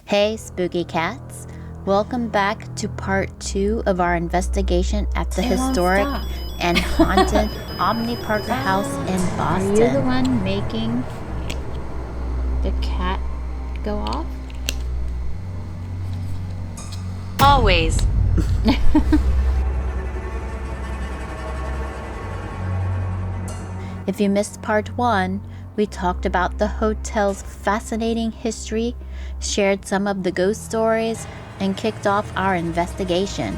Hey, spooky cats. Welcome back to part 2 of our investigation at the historic and haunted Omni Parker House in Boston. Are you the one making the cat go off? Always. If you missed part 1, we talked about the hotel's fascinating history, shared some of the ghost stories, and kicked off our investigation.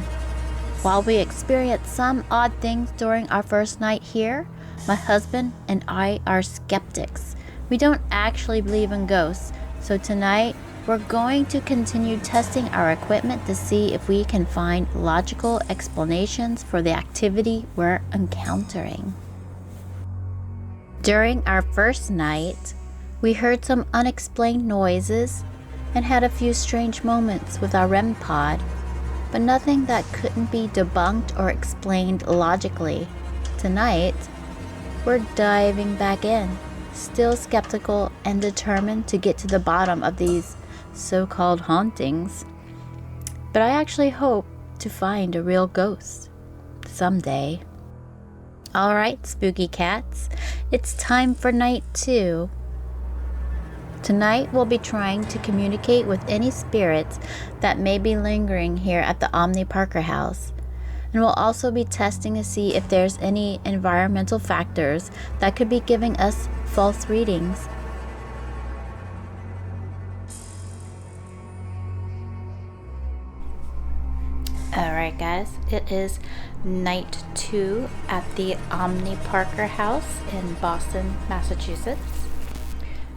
While we experienced some odd things during our first night here, my husband and I are skeptics. We don't actually believe in ghosts, so tonight we're going to continue testing our equipment to see if we can find logical explanations for the activity we're encountering. During our first night, we heard some unexplained noises and had a few strange moments with our REM pod, but nothing that couldn't be debunked or explained logically. Tonight, we're diving back in, still skeptical and determined to get to the bottom of these so-called hauntings. But I actually hope to find a real ghost someday. Alright, spooky cats, it's time for night 2. Tonight we'll be trying to communicate with any spirits that may be lingering here at the Omni Parker House. And we'll also be testing to see if there's any environmental factors that could be giving us false readings. Alright guys, it is night 2 at the Omni Parker House in Boston, Massachusetts.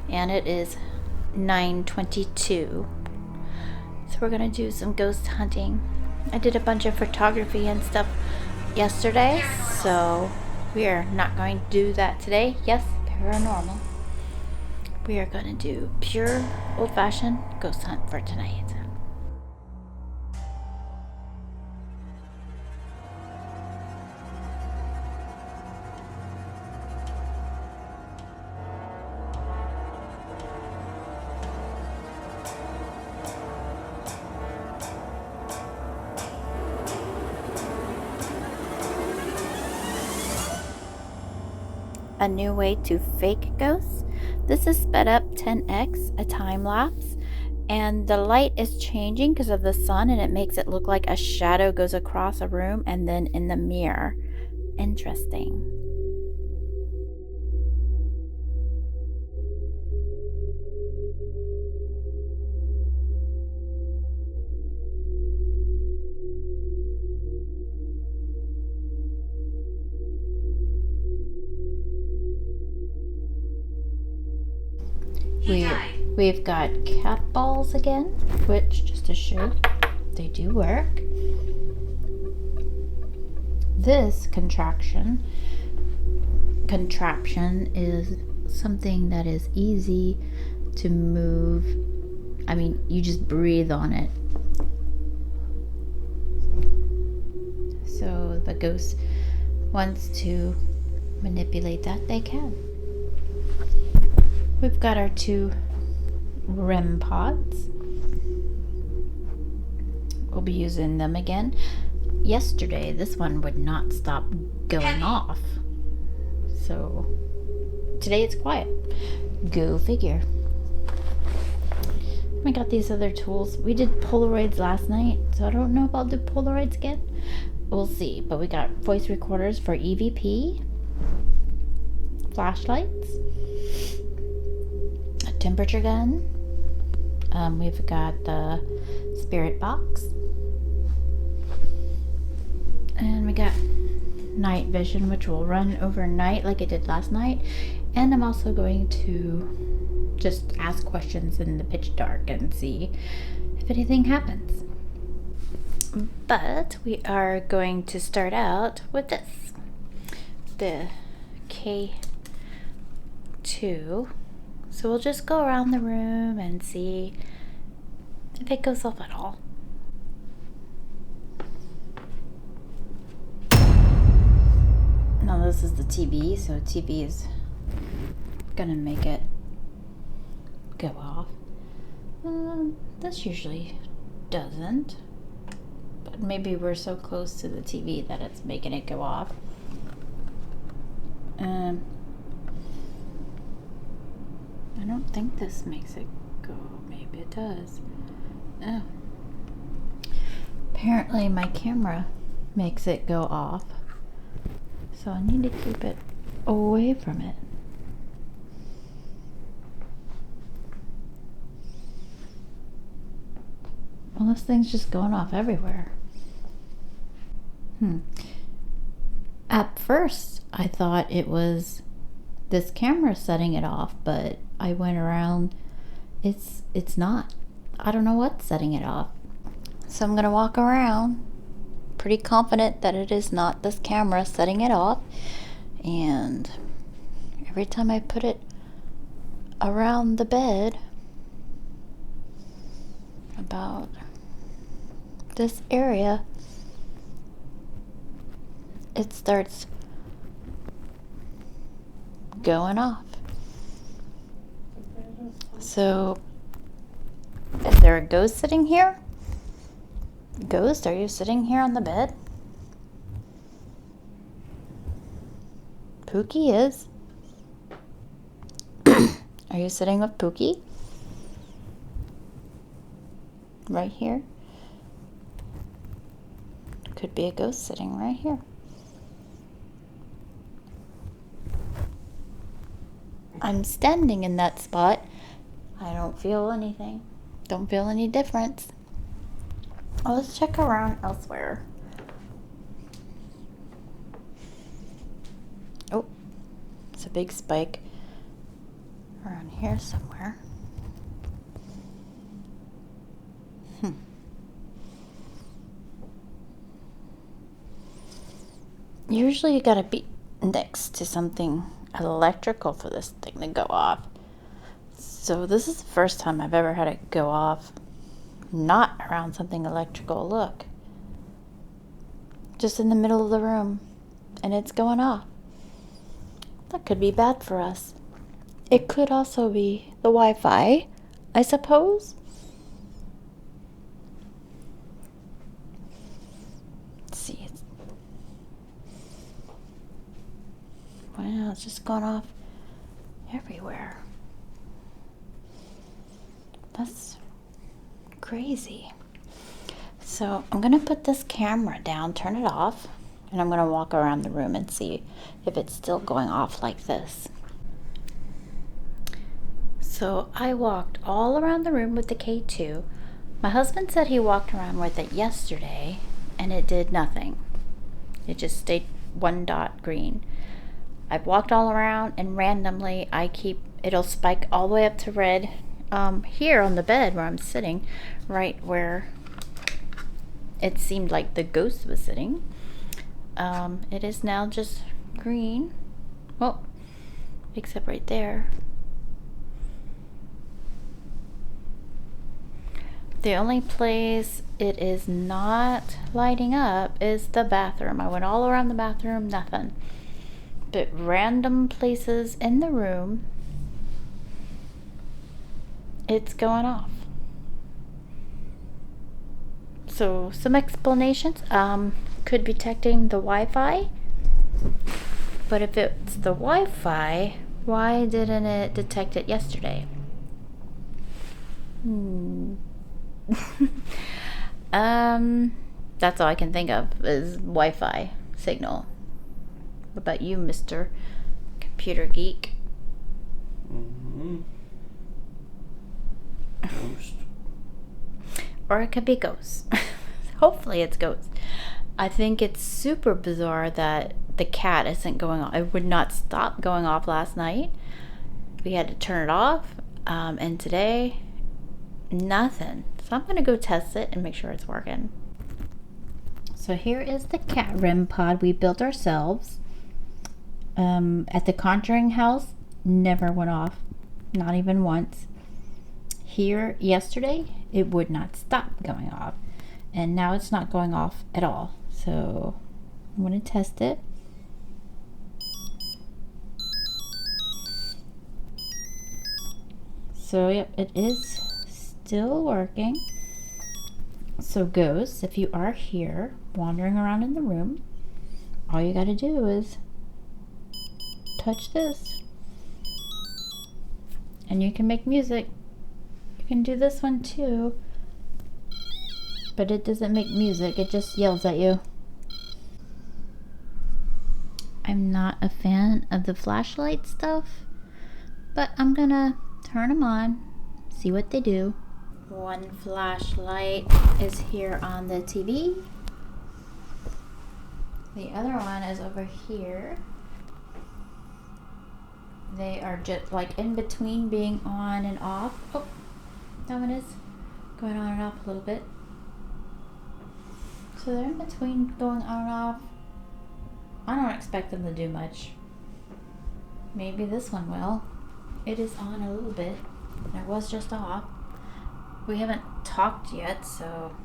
And it is 9:22. So we're gonna do some ghost hunting. I did a bunch of photography and stuff yesterday, so we are not going to do that today. Yes, paranormal. We are gonna do pure old-fashioned ghost hunt for tonight. A new way to fake ghosts. This is sped up 10x, a time lapse, and the light is changing because of the sun, and it makes it look like a shadow goes across a room and then in the mirror. Interesting. We've got cat balls again, which, just to show, they do work. This contraption is something that is easy to move. I mean, you just breathe on it. So if a ghost wants to manipulate that, they can. We've got our 2 REM pods. We'll be using them again. Yesterday, this one would not stop going off. So today it's quiet. Go figure. I got these other tools. We did Polaroids last night, so I don't know if I'll do Polaroids again. We'll see. But we got voice recorders for EVP, flashlights, temperature gun. We've got the spirit box, and we got night vision, which will run overnight like it did last night. And I'm also going to just ask questions in the pitch dark and see if anything happens. But we are going to start out with this, the K2. So we'll just go around the room and see if it goes off at all. Now this is the TV, so TV is gonna make it go off. This usually doesn't. But maybe we're so close to the TV that it's making it go off. I don't think this makes it go. Maybe it does. Oh. Apparently my camera makes it go off. So I need to keep it away from it. Well, this thing's just going off everywhere. At first, I thought it was this camera setting it off, but I went around. It's not. I don't know what's setting it off. So I'm gonna walk around pretty confident that it is not this camera setting it off. And every time I put it around the bed, about this area, it starts going off. So, is there a ghost sitting here? Ghost, are you sitting here on the bed? Pookie is. Are you sitting with Pookie? Right here? Could be a ghost sitting right here. I'm standing in that spot. I don't feel anything. Don't feel any difference. Well, let's check around elsewhere. Oh, it's a big spike around here somewhere. Usually you gotta be next to something electrical for this thing to go off. So this is the first time I've ever had it go off not around something electrical. Look, just in the middle of the room, and it's going off. That could be bad for us. It could also be the Wi-Fi, I suppose. Let's see. Wow, it's just gone off everywhere. That's crazy. So I'm gonna put this camera down, turn it off, and I'm gonna walk around the room and see if it's still going off like this. So I walked all around the room with the K2. My husband said he walked around with it yesterday and it did nothing. It just stayed one dot green. I've walked all around and randomly it'll spike all the way up to red. Here on the bed where I'm sitting, right where it seemed like the ghost was sitting, it is now just green. Well, except right there. The only place it is not lighting up is the bathroom. I went all around the bathroom, nothing. But random places in the room, it's going off. So some explanations. Could be detecting the Wi-Fi. But if it's the Wi-Fi, why didn't it detect it yesterday? That's all I can think of is Wi-Fi signal. What about you, Mr. Computer Geek? Ghost. Or it could be ghosts. Hopefully it's ghosts. I think it's super bizarre that the cat isn't going off. It would not stop going off last night. We had to turn it off. And today, nothing. So I'm going to go test it and make sure it's working. So here is the cat REM pod we built ourselves. At the Conjuring house, never went off. Not even once. Here yesterday, it would not stop going off. And now it's not going off at all. So I'm going to test it. So yep, it is still working. So ghosts, if you are here wandering around in the room, all you gotta do is touch this and you can make music. You can do this one too, but it doesn't make music, it just yells at you. I'm not a fan of the flashlight stuff, but I'm gonna turn them on, see what they do. One flashlight is here on the TV. The other one is over here. They are just like in between being on and off. Oh, that one is going on and off a little bit. So they're in between going on and off. I don't expect them to do much. Maybe this one will. It is on a little bit. It was just off. We haven't talked yet, so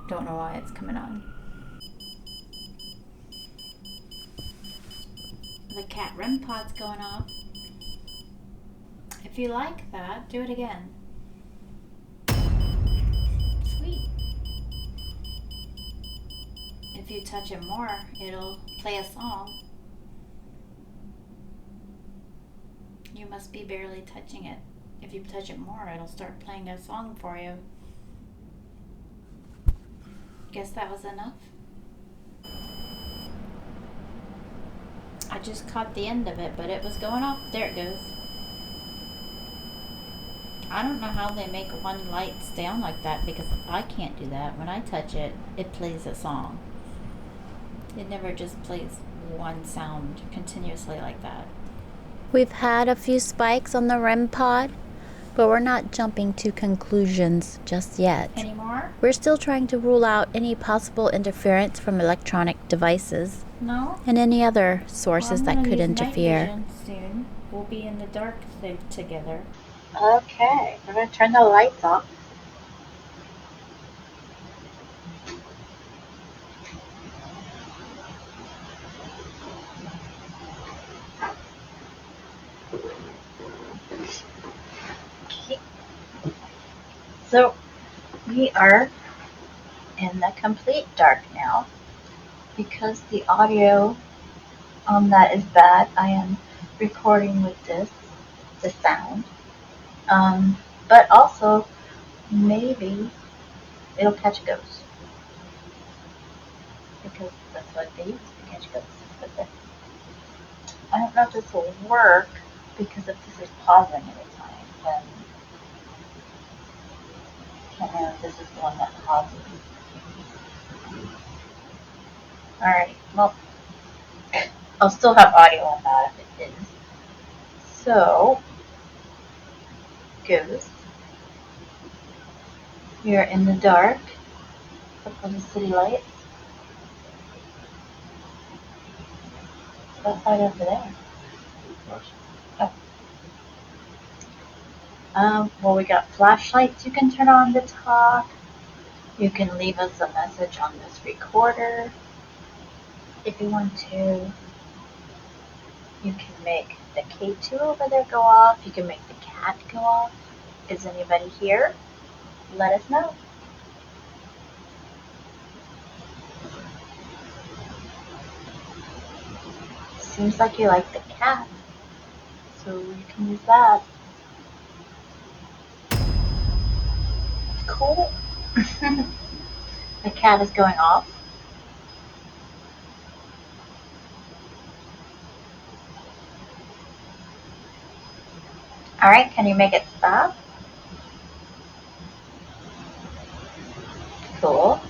don't know why it's coming on. The cat REM pod's going off. If you like that, do it again. Sweet. If you touch it more, it'll play a song. You must be barely touching it. If you touch it more, it'll start playing a song for you. Guess that was enough. I just caught the end of it, but it was going off. There it goes. I don't know how they make one light stay on like that, because I can't do that. When I touch it, it plays a song. It never just plays one sound continuously like that. We've had a few spikes on the REM pod, but we're not jumping to conclusions just yet. Any more? We're still trying to rule out any possible interference from electronic devices No? and any other sources that could interfere. Night vision soon. We'll be in the dark together. Okay, we're going to turn the lights off. Okay. So, we are in the complete dark now. Because the audio on that is bad, I am recording with the sound. But also, maybe it'll catch a ghost. Because that's what they use to catch ghosts. But I don't know if this will work, because if this is pausing at a time, then I can't remember if this is the one that pauses. Alright, well, I'll still have audio on that if it is. So, ghost. We are in the dark. Look for the city lights. What's that over there? Oh. Well, we got flashlights you can turn on to talk. You can leave us a message on this recorder if you want to. You can make the K2 over there go off. You can make the cat go off. Is anybody here? Let us know. Seems like you like the cat, so you can use that. Cool. The cat is going off. Alright, can you make it stop? Cool.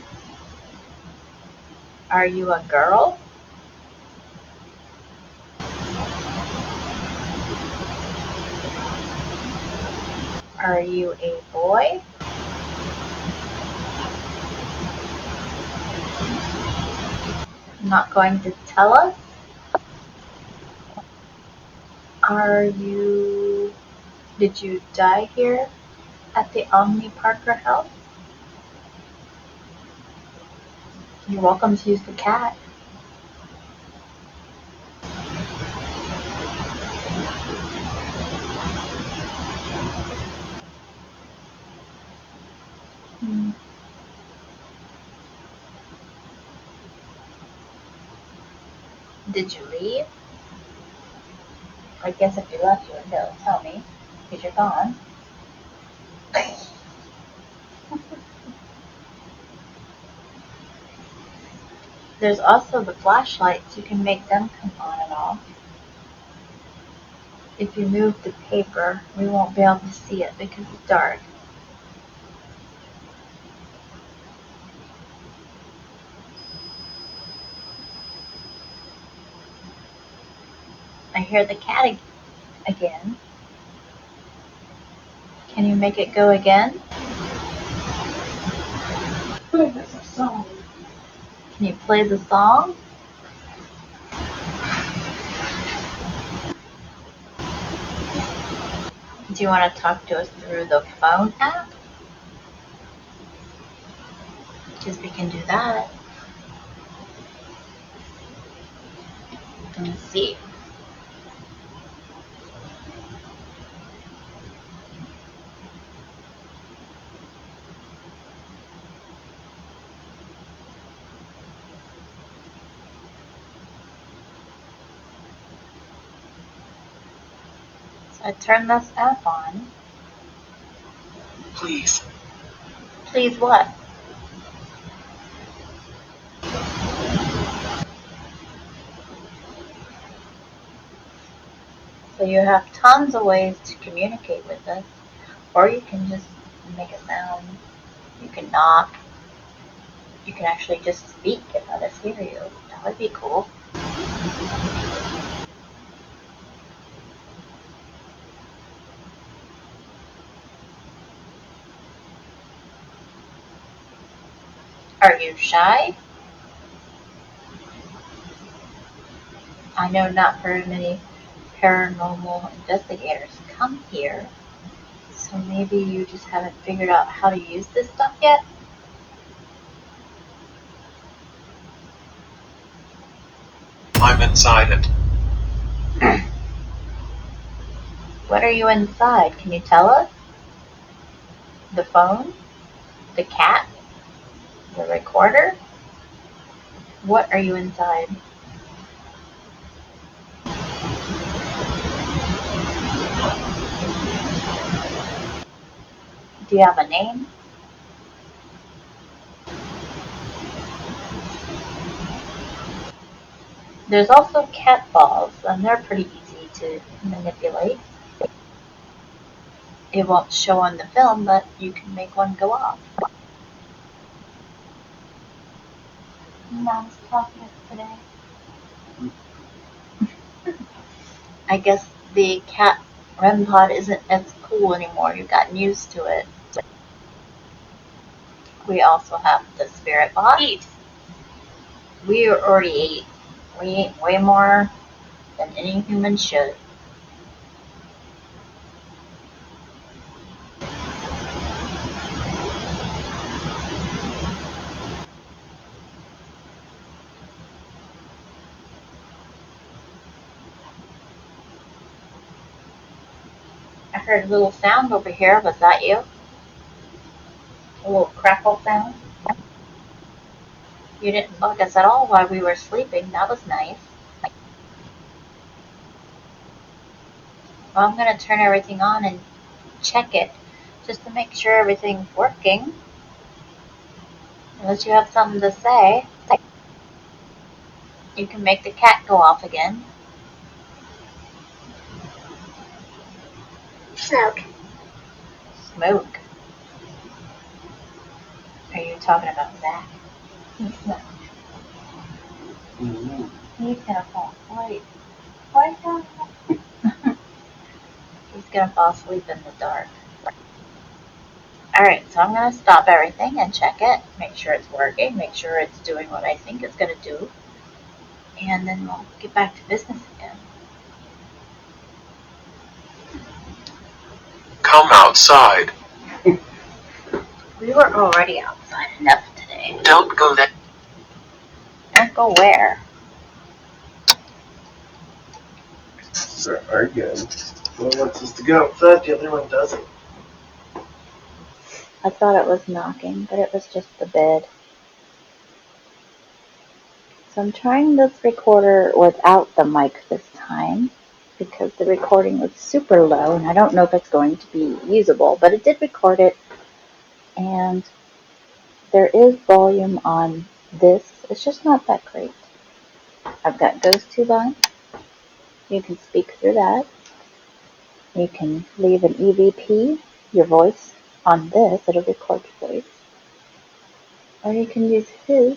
Are you a girl? Are you a boy? Not going to tell us? Did you die here at the Omni Parker House? You're welcome to use the cat. Did you leave? I guess if you left, you would go tell me, because you're gone. There's also the flashlights. You can make them come on and off. If you move the paper, we won't be able to see it because it's dark. I hear the cat again. Can you make it go again? Play the song. Can you play the song? Do you want to talk to us through the phone app? Because we can do that. Let's see. So I turn this app on. Please. Please what? So you have tons of ways to communicate with us, or you can just make a sound. You can knock. You can actually just speak and let us hear you. That would be cool. Are you shy? I know not very many paranormal investigators come here, so maybe you just haven't figured out how to use this stuff yet? I'm inside it. What are you inside? Can you tell us? The phone? The cat? The recorder? What are you inside? Do you have a name? There's also cat balls, and they're pretty easy to manipulate. It won't show on the film, but you can make one go off. Mom's talking today. I guess the cat REM pod isn't as cool anymore. You've gotten used to it. We also have the spirit box. We already ate. We ate way more than any human should. I heard a little sound over here. Was that you? A little crackle sound? You didn't bug us at all while we were sleeping. That was nice. Well, I'm going to turn everything on and check it just to make sure everything's working. Unless you have something to say, you can make the cat go off again. Smoke. Smoke. Are you talking about Zach? He smoked. He's gonna fall asleep. Why not? He's gonna fall asleep in the dark. Alright, so I'm gonna stop everything and check it, make sure it's working, make sure it's doing what I think it's gonna do, and then we'll get back to business again. Come outside. We were already outside enough today. Don't go there. Don't go where? They're arguing. One wants us to go outside, the other one doesn't. I thought it was knocking, but it was just the bed. So I'm trying this recorder without the mic this time because the recording was super low and I don't know if it's going to be usable, but it did record it and there is volume on this. It's just not that great. I've got GhostTube on. You can speak through that. You can leave an EVP, your voice, on this. It'll record your voice. Or you can use his.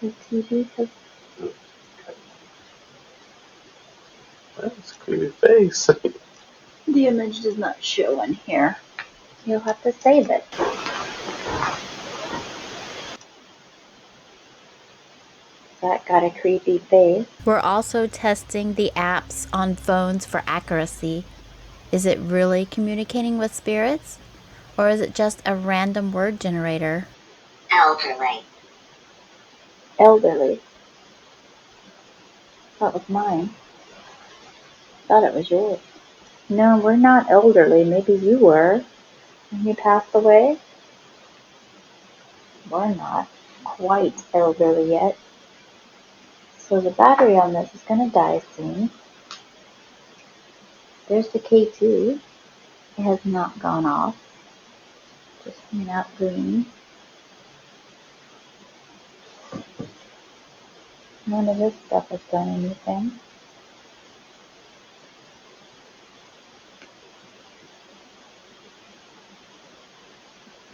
His TV says That's a creepy face. the image does not show in here. You'll have to save it. That got a creepy face. We're also testing the apps on phones for accuracy. Is it really communicating with spirits? Or is it just a random word generator? Elderly. Elderly. That was mine. Thought it was yours. No, we're not elderly. Maybe you were. And you passed away? We're not quite elderly yet. So the battery on this is going to die soon. There's the K2. It has not gone off. Just hanging out green. None of this stuff has done anything.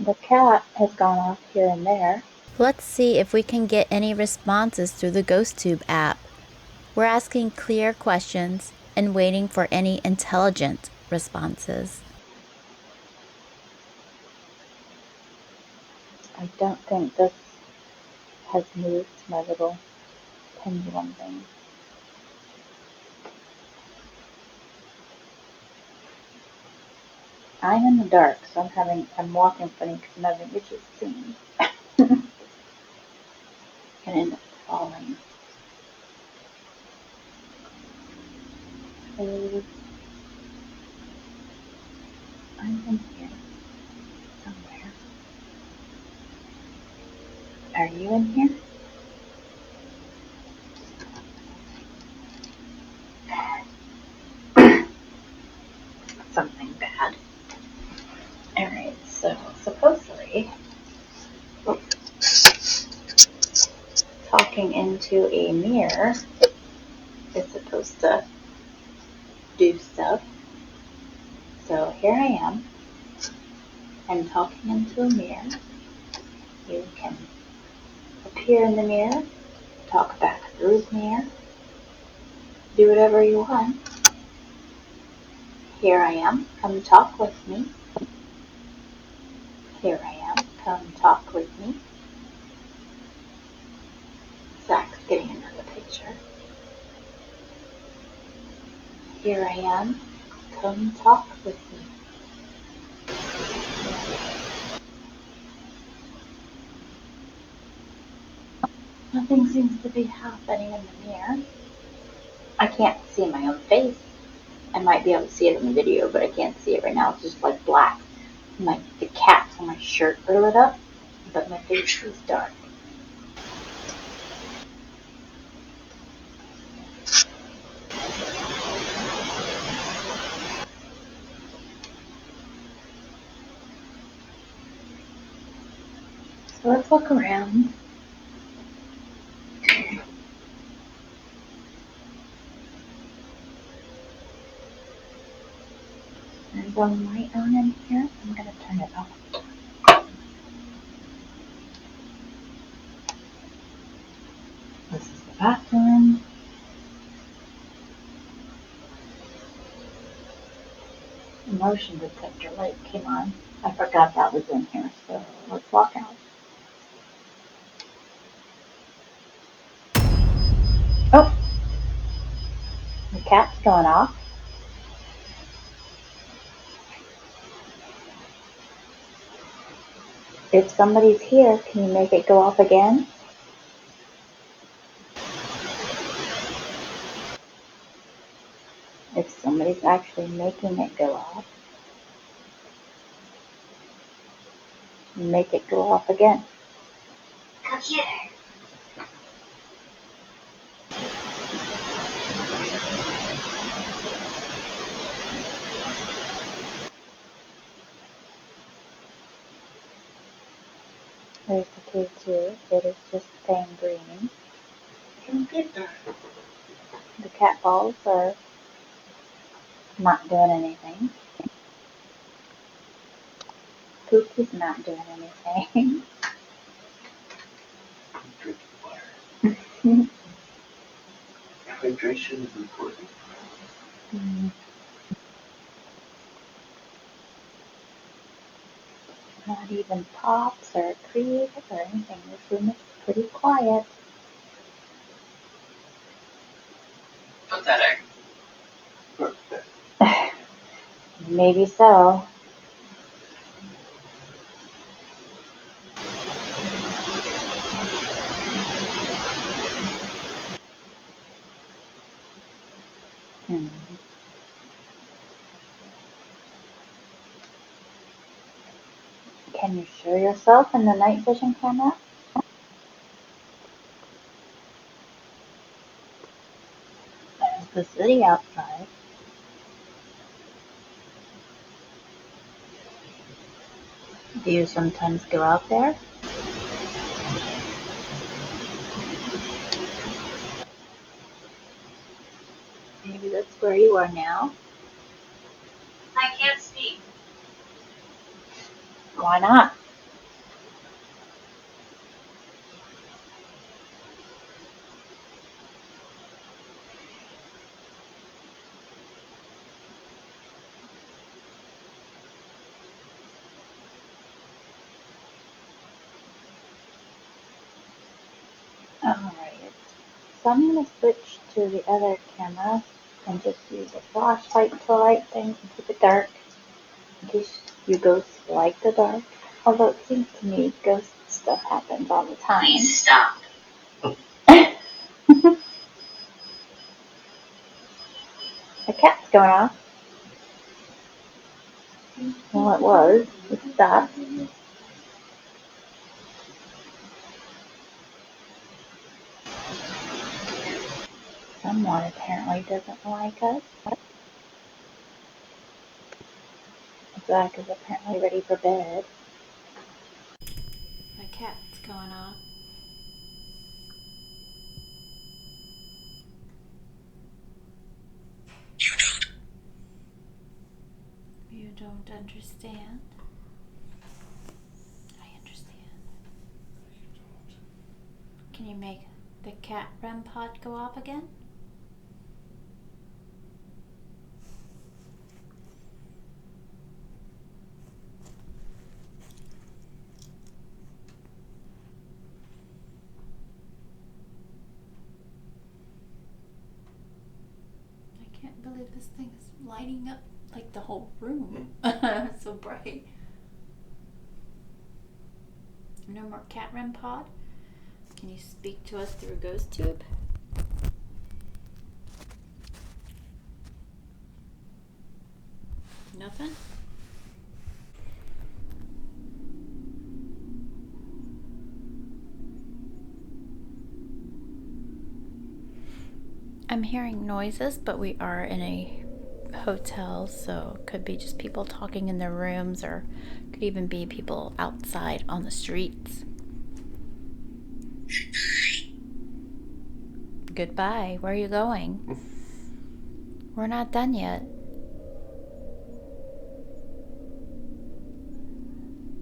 The cat has gone off here and there. Let's see if we can get any responses through the GhostTube app. We're asking clear questions and waiting for any intelligent responses. I don't think this has moved my little pendulum thing. I'm in the dark, so I'm walking funny because I'm having issues seeing. Gonna end up falling. So I'm in here somewhere. Are you in here? Bad. Something bad. Alright, so supposedly talking into a mirror is supposed to do stuff. So here I am. I'm talking into a mirror. You can appear in the mirror, talk back through the mirror, do whatever you want. Here I am, come talk with me. Here I am, come talk with me. Zach's getting another picture. Here I am, come talk with me. Nothing seems to be happening in the mirror. I can't see my own face. I might be able to see it in the video, but I can't see it right now. It's just like black. The caps on my shirt are lit up, but my face is dark. So let's look around. There's a light on in here. I'm going to turn it off. This is the bathroom. The motion detector light came on. I forgot that was in here, so let's walk out. Oh! The cat's going off. If somebody's here, can you make it go off again? if somebody's actually making it go off, make it go off again. Computer. There's the K2. It is just staying green. Computer. The cat balls are not doing anything. Poop is not doing anything. Drink water. Hydration is important. Not even pops or creep or anything. This room is pretty quiet. Pathetic. Maybe so. Can you show yourself in the night vision camera? There's the city outside. Do you sometimes go out there? Maybe that's where you are now. I can't speak. Why not? Alright, so I'm going to switch to the other camera and just use a flashlight to light things and keep it dark in case you ghosts like the dark. Although it seems to me ghost stuff happens all the time. Please stop. The cat's going off. Well, it was. It stopped. Someone apparently doesn't like us. Zach is apparently ready for bed. My cat's going off. You don't understand? I understand. Can you make the cat REM pod go off again? I can't believe this thing is lighting up like the whole room. So bright. No more cat REM pod? Can you speak to us through a ghost tube? Nothing? I'm hearing noises, but we are in a hotel, so it could be just people talking in their rooms, or could even be people outside on the streets. Goodbye. Where are you going? We're not done yet.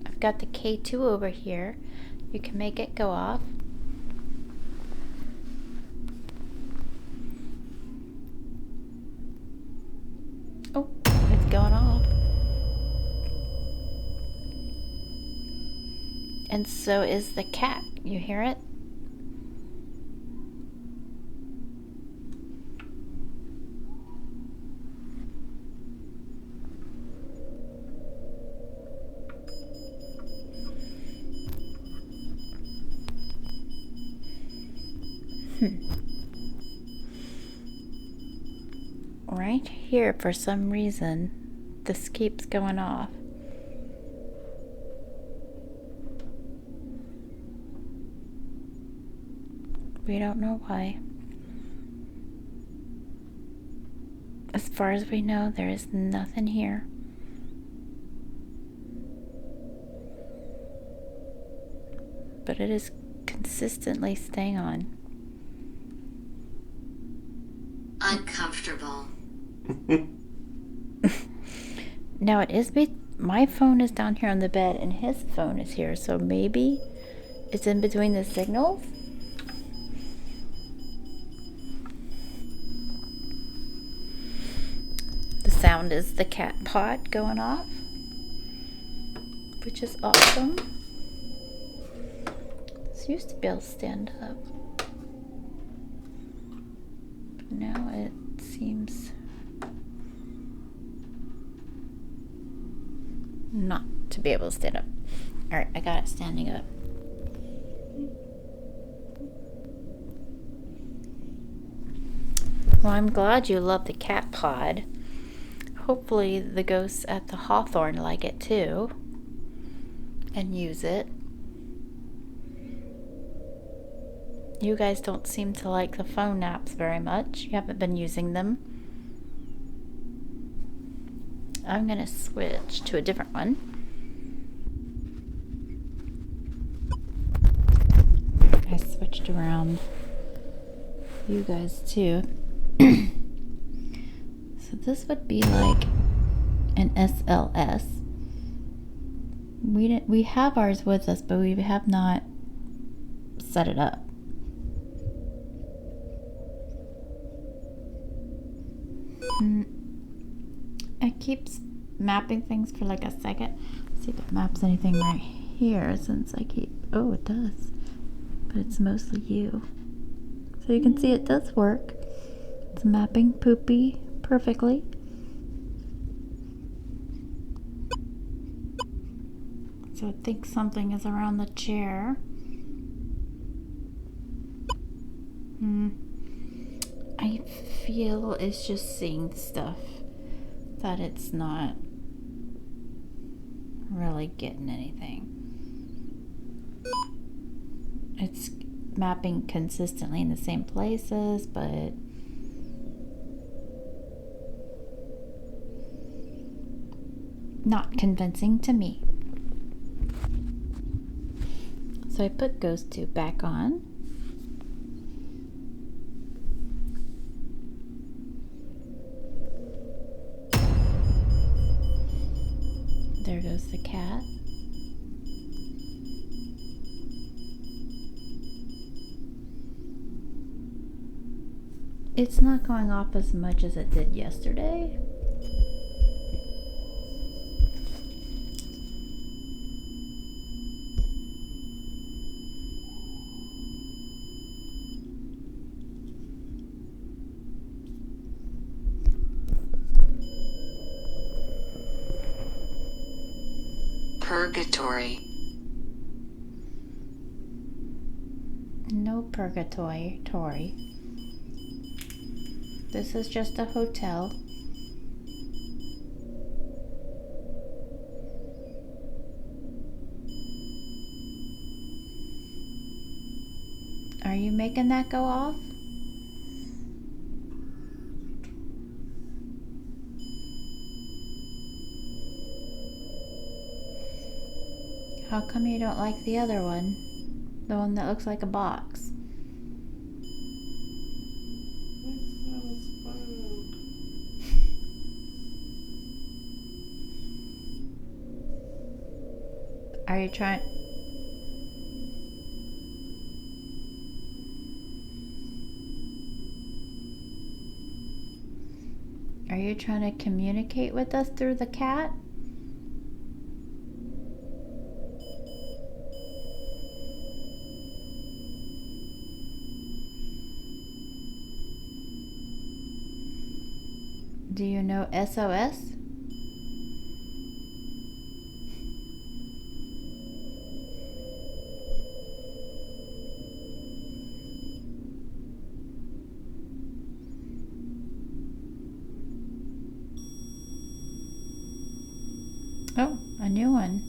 I've got the K2 over here. You can make it go off. Oh, it's going off. And so is the cat. You hear it? right here, for some reason, this keeps going off. We don't know why. As far as we know, there is nothing here. But it is consistently staying on. Uncomfortable. Now it is my phone is down here on the bed and his phone is here, so maybe it's in between the signals. The sound is the cat pod going off, which is awesome. This used to be able to stand up, but now it seems not to be able to stand up. Alright, I got it standing up. Well, I'm glad you love the cat pod. Hopefully the ghosts at the Hawthorne like it too and use it. You guys don't seem to like the phone naps very much. You haven't been using them. I'm gonna switch to a different one. I switched around you guys too. So this would be like an SLS. We have ours with us, but we have not set it up. It keeps mapping things for like a second. Let's see if it maps anything right here since I keep... Oh, it does. But it's mostly you. So you can see it does work. It's mapping Poopy perfectly. So I think something is around the chair. I feel it's just seeing stuff that it's not really getting anything. It's mapping consistently in the same places, but not convincing to me. So I put Ghost 2 back on. There goes the cat. It's not going off as much as it did yesterday. Purgatory. No purgatory. This is just a hotel. Are you making that go off? How come you don't like the other one? The one that looks like a box? Are you trying... Are you trying to communicate with us through the cat? Do you know SOS? Oh, a new one.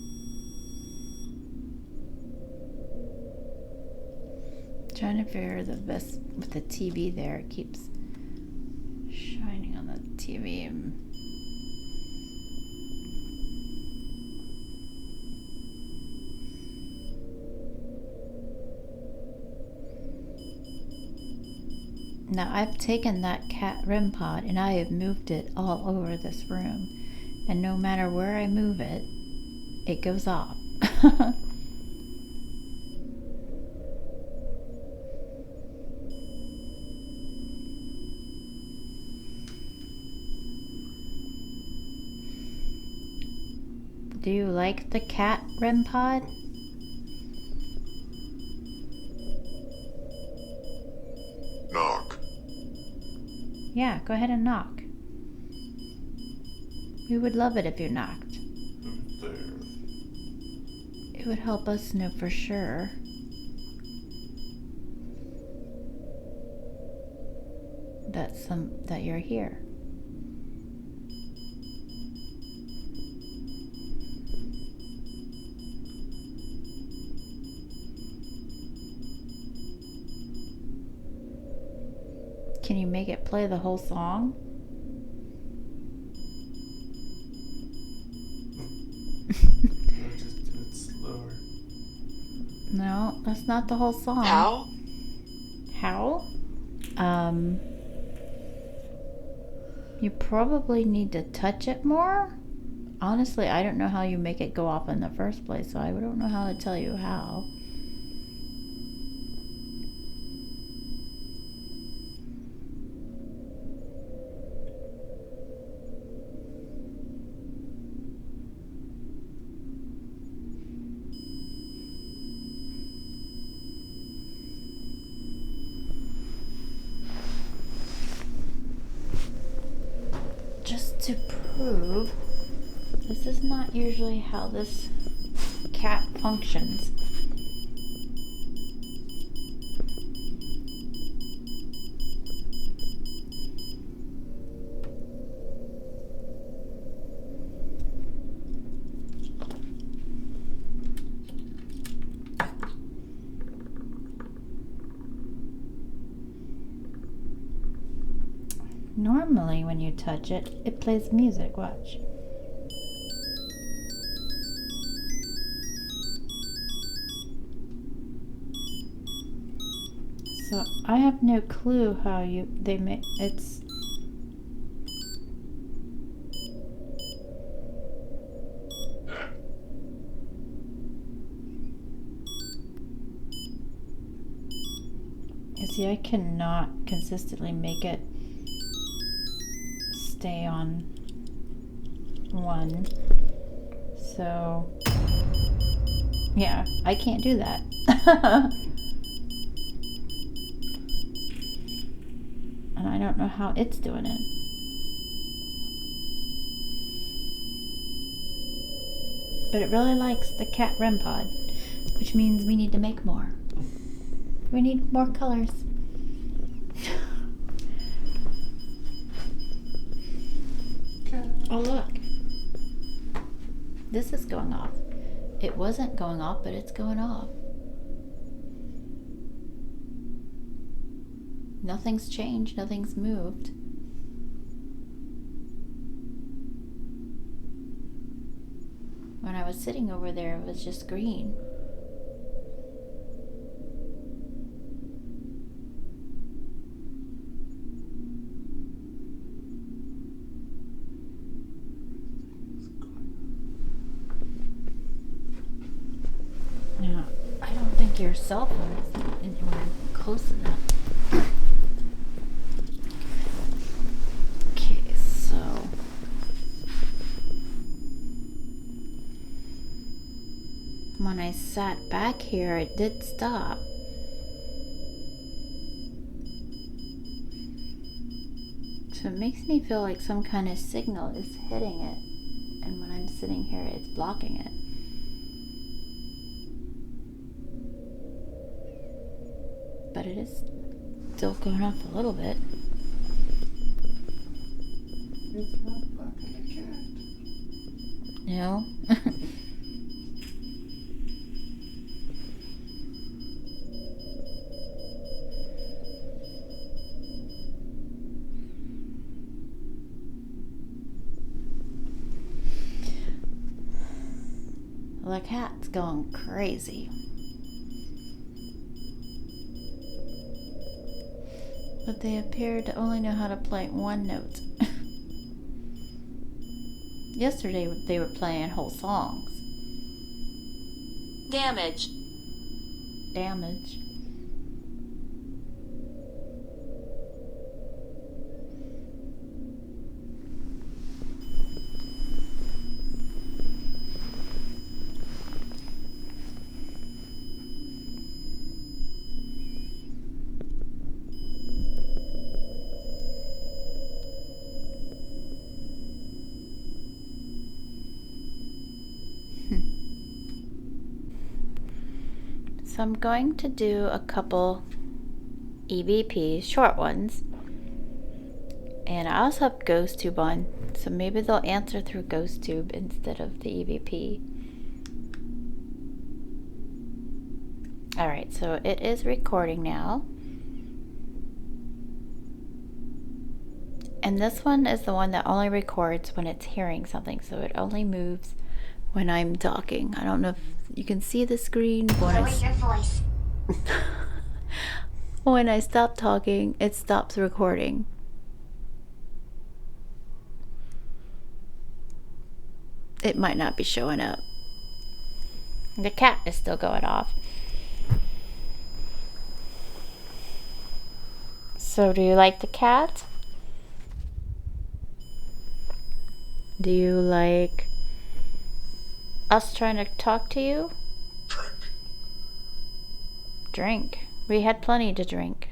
Trying to figure the best with the TV there. It keeps shining on the TV. Now I've taken that cat REM pod and I have moved it all over this room. And no matter where I move it, it goes off. Do you like the cat REM pod? Knock. Yeah, go ahead and knock. We would love it if you knocked. Who's there? It would help us know for sure. That you're here. Can you make it play the whole song? No, just do it slower. No, that's not the whole song. How? How? You probably need to touch it more. Honestly, I don't know how you make it go off in the first place, so I don't know how to tell you how. Just to prove, this is not usually how this cat functions. Normally when you touch it, it plays music. Watch. So I have no clue how they make it's. You see, I cannot consistently make it stay on one. So, yeah, I can't do that. And I don't know how it's doing it. But it really likes the cat REM pod, which means we need to make more. We need more colors. Oh, look. This is going off. It wasn't going off, but it's going off. Nothing's changed. Nothing's moved. When I was sitting over there, it was just green. Now, I don't think your cell phone is anywhere close enough. Okay, so when I sat back here, it did stop. So it makes me feel like some kind of signal is hitting it, and when I'm sitting here, it's blocking it. But it is still going off a little bit. It's not blocking the cat. No? The cat's going crazy. But they appear to only know how to play one note. Yesterday they were playing whole songs. Damage. Damage. So I'm going to do a couple EVPs, short ones. And I also have GhostTube on, so maybe they'll answer through GhostTube instead of the EVP. Alright, so it is recording now. And this one is the one that only records when it's hearing something, so it only moves when I'm talking. I don't know if you can see the screen, but Lower your voice. when I stop talking, it stops recording. It might not be showing up. The cat is still going off. So do you like the cat? Do you like us trying to talk to you? Drink. Drink. We had plenty to drink.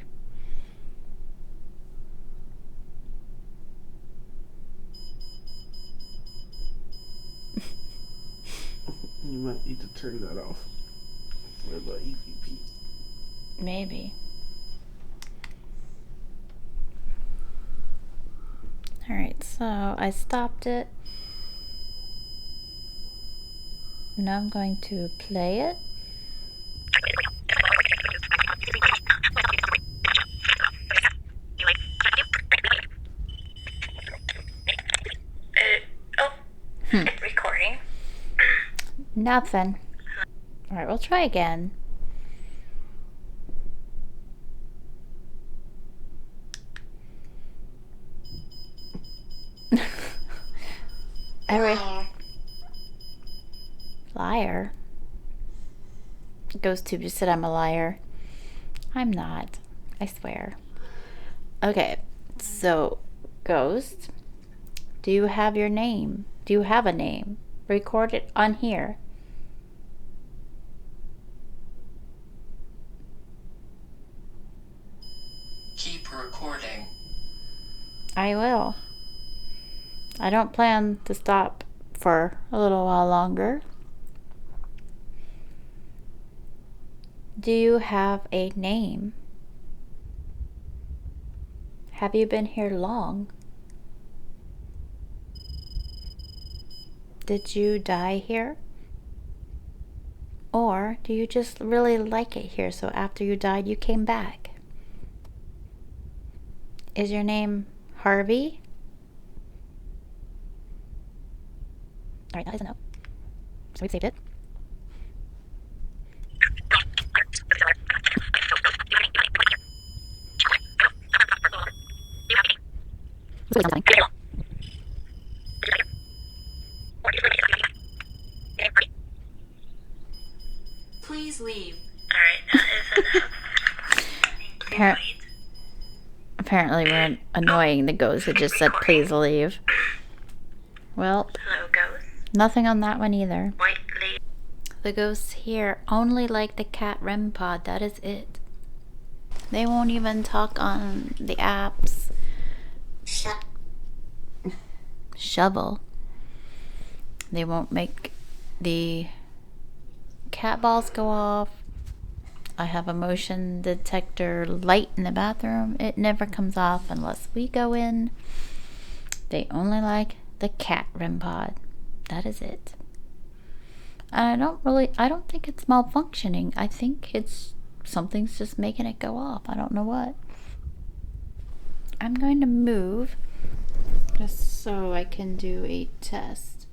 You might need to turn that off. For the EVP. Maybe. Alright, so I stopped it. Now I'm going to play it. Recording. Nothing. Alright, we'll try again. Liar. Liar? GhostTube just said I'm a liar. I'm not. I swear. Okay, so Ghost, do you have your name? Do you have a name? Record it on here. Keep recording. I will. I don't plan to stop for a little while longer. Do you have a name? Have you been here long? Did you die here? Or do you just really like it here, so after you died you came back? Is your name Harvey? Alright, that is a no. So we've saved it. Let's go something. Please leave. Alright, that is enough. Apparently we're annoying the ghost. It just said please leave. Well, Hello, ghost. nothing on that one either. White lady. The ghosts here only like the cat REM pod. That is it. They won't even talk on the apps. Shovel. They won't make the cat balls go off. I have a motion detector light in the bathroom. It never comes off unless we go in. They only like the cat REM pod. That is it. And I don't think it's malfunctioning. I think it's something's just making it go off. I don't know what. I'm going to move just so I can do a test.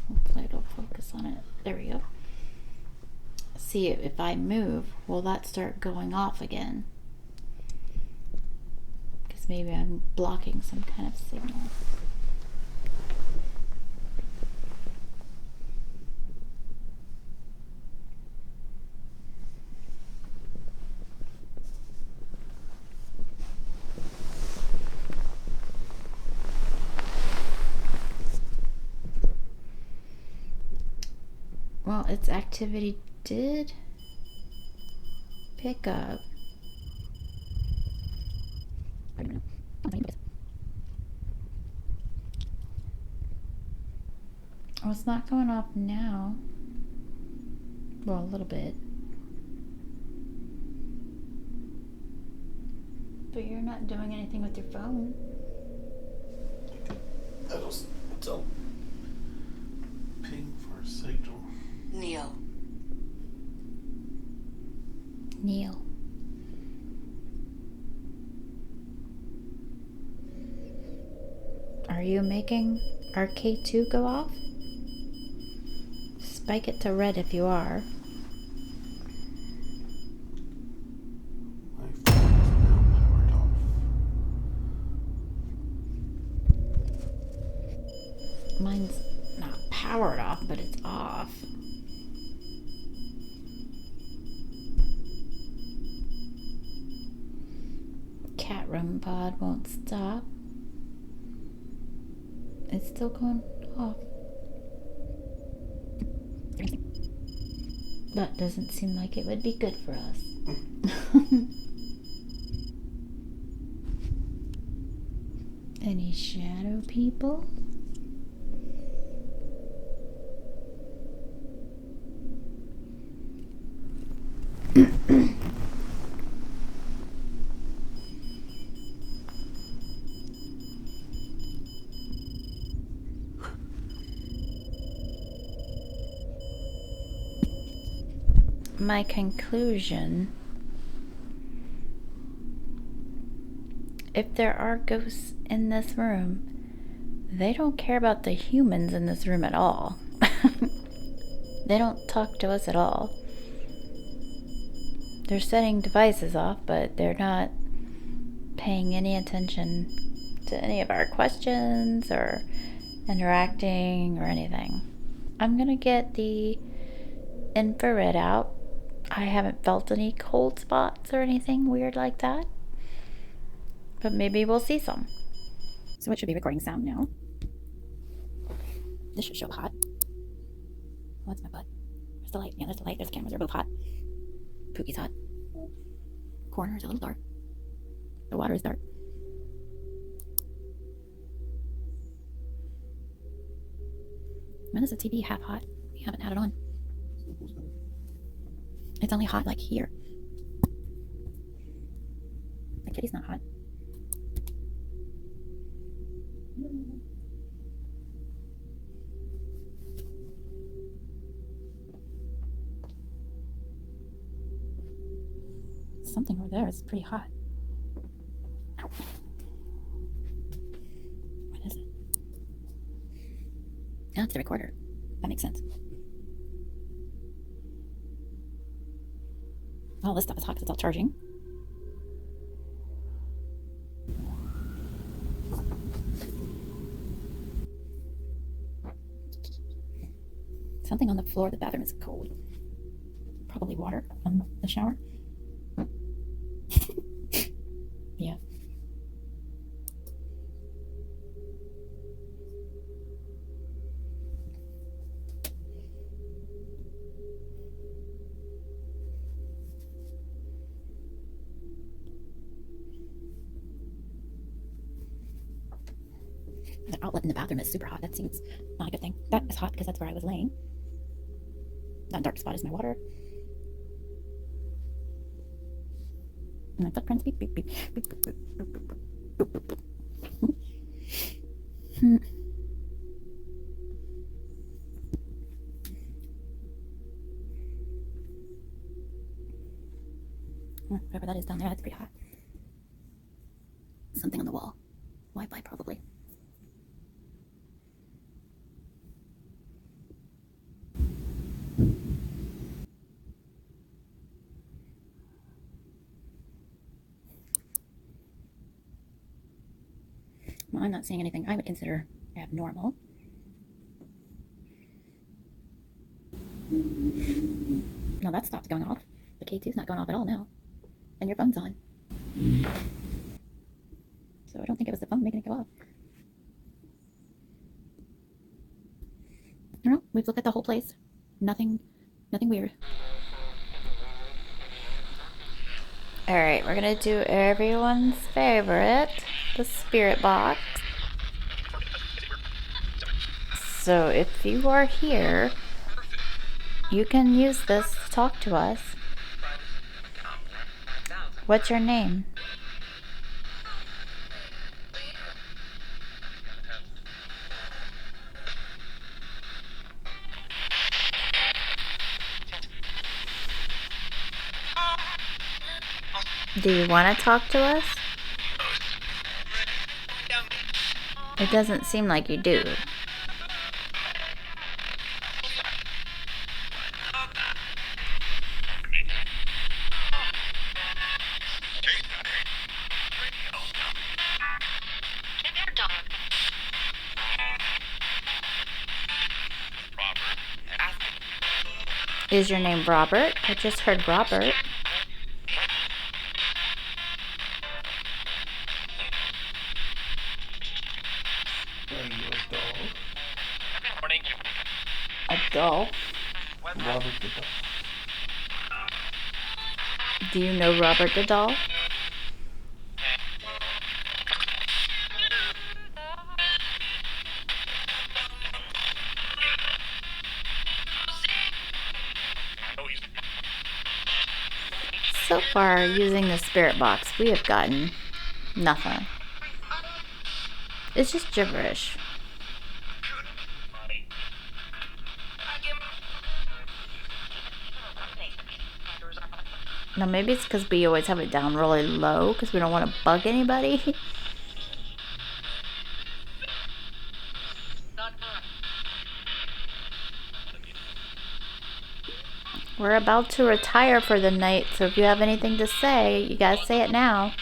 Hopefully it'll focus on it. There we go. See, if I move, will that start going off again? Because maybe I'm blocking some kind of signal. Well, its activity did pick up. Oh, it's not going off now. Well, a little bit. But you're not doing anything with your phone. That'll still ping for a signal. Neil. Neil. Are you making our K2 go off? Spike it to red if you are. My phone is now powered off. Mine's not powered off, but it's off. Cat room pod won't stop. It's still going off. That doesn't seem like it would be good for us. Any shadow people? My conclusion, if there are ghosts in this room, they don't care about the humans in this room at all. They don't talk to us at all. They're setting devices off, but they're not paying any attention to any of our questions or interacting or anything. I'm gonna get the infrared out. I haven't felt any cold spots or anything weird like that, but maybe we'll see some. So it should be recording sound now. This should show hot. What's my butt? Where's the light? Yeah, there's the light. There's the cameras. They're both hot. Pookie's hot. Corner's a little dark. The water is dark. When is the TV half hot? We haven't had it on. It's only hot like here. The kitty's not hot. Something over there is pretty hot. Ow. What is it? Oh, it's the recorder. That makes sense. Oh, this stuff is hot because it's all charging. Something on the floor of the bathroom is cold. Probably water on the shower. Yeah. The outlet in the bathroom is super hot. That seems not a good thing. That is hot because that's where I was laying. That dark spot is my water. And my footprints. Beep, beep, beep, beep, beep, beep, beep, beep, beep, beep, beep. that is down there. That's pretty hot. Something on the wall. Wi-Fi, probably. Well, I'm not seeing anything I would consider abnormal. No, that stopped going off. The K2's not going off at all now. And your phone's on. So I don't think it was the phone making it go off. I don't know. We've looked at the whole place. Nothing weird. Alright, we're gonna do everyone's favorite, the spirit box. So if you are here, you can use this to talk to us. What's your name? Do you want to talk to us? It doesn't seem like you do. Is your name Robert? I just heard Robert. A doll? Robert the doll. Do you know Robert the doll? So far, using the spirit box, we have gotten nothing. It's just gibberish. Now maybe it's because we always have it down really low because we don't want to bug anybody. We're about to retire for the night, so if you have anything to say, you guys say it now.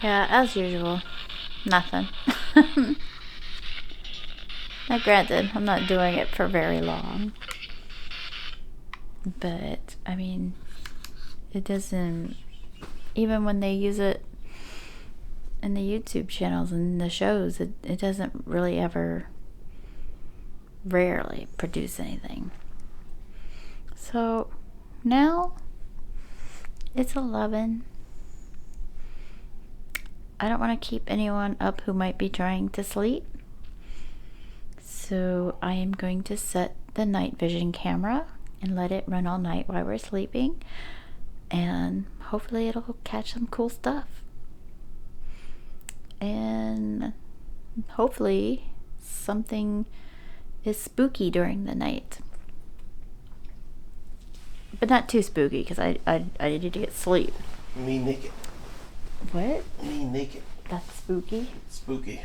Yeah, as usual. Nothing. Now granted, I'm not doing it for very long. But, I mean, it doesn't... Even when they use it in the YouTube channels and the shows, it doesn't really ever... rarely produce anything. So, now, it's 11. I don't want to keep anyone up who might be trying to sleep. So I am going to set the night vision camera and let it run all night while we're sleeping. And hopefully it'll catch some cool stuff. And hopefully something is spooky during the night. But not too spooky because I need to get sleep. Me naked. What? Me naked. That's spooky. Spooky.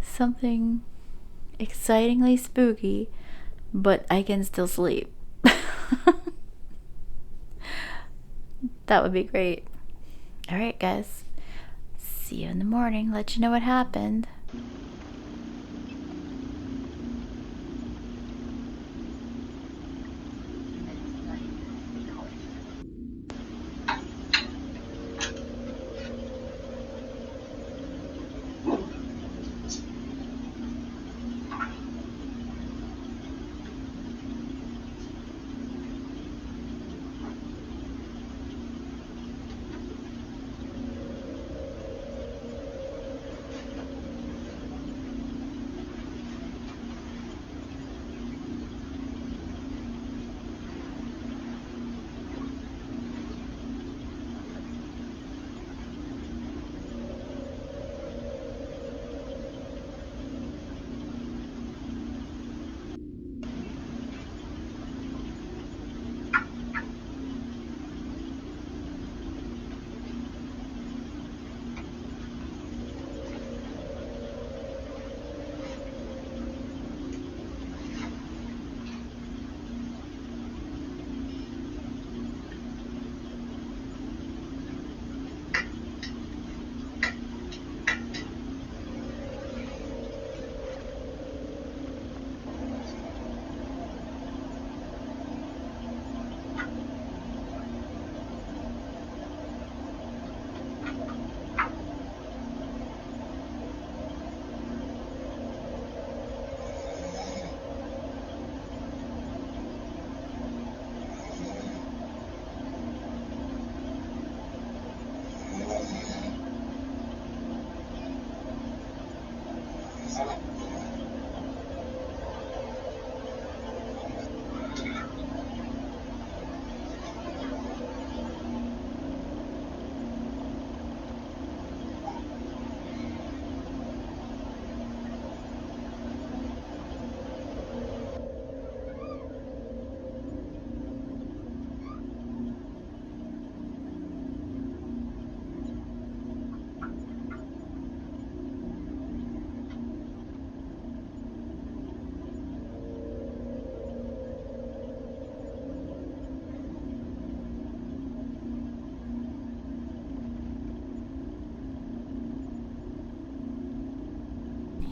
Something excitingly spooky, but I can still sleep. That would be great. Alright, guys. See you in the morning. Let you know what happened.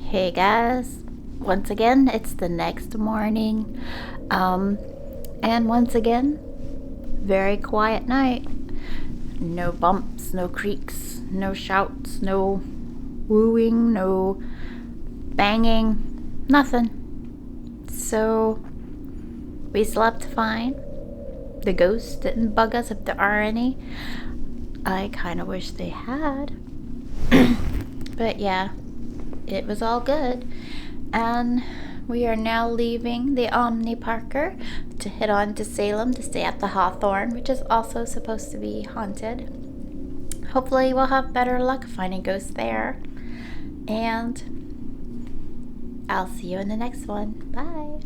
Hey guys, once again, it's the next morning, and once again, very quiet night. No bumps, no creaks, no shouts, no wooing, no banging, nothing. So, we slept fine. The ghosts didn't bug us if there are any. I kind of wish they had. But yeah, it was all good. And we are now leaving the Omni Parker to head on to Salem to stay at the Hawthorne, which is also supposed to be haunted. Hopefully we'll have better luck finding ghosts there. And I'll see you in the next one. Bye.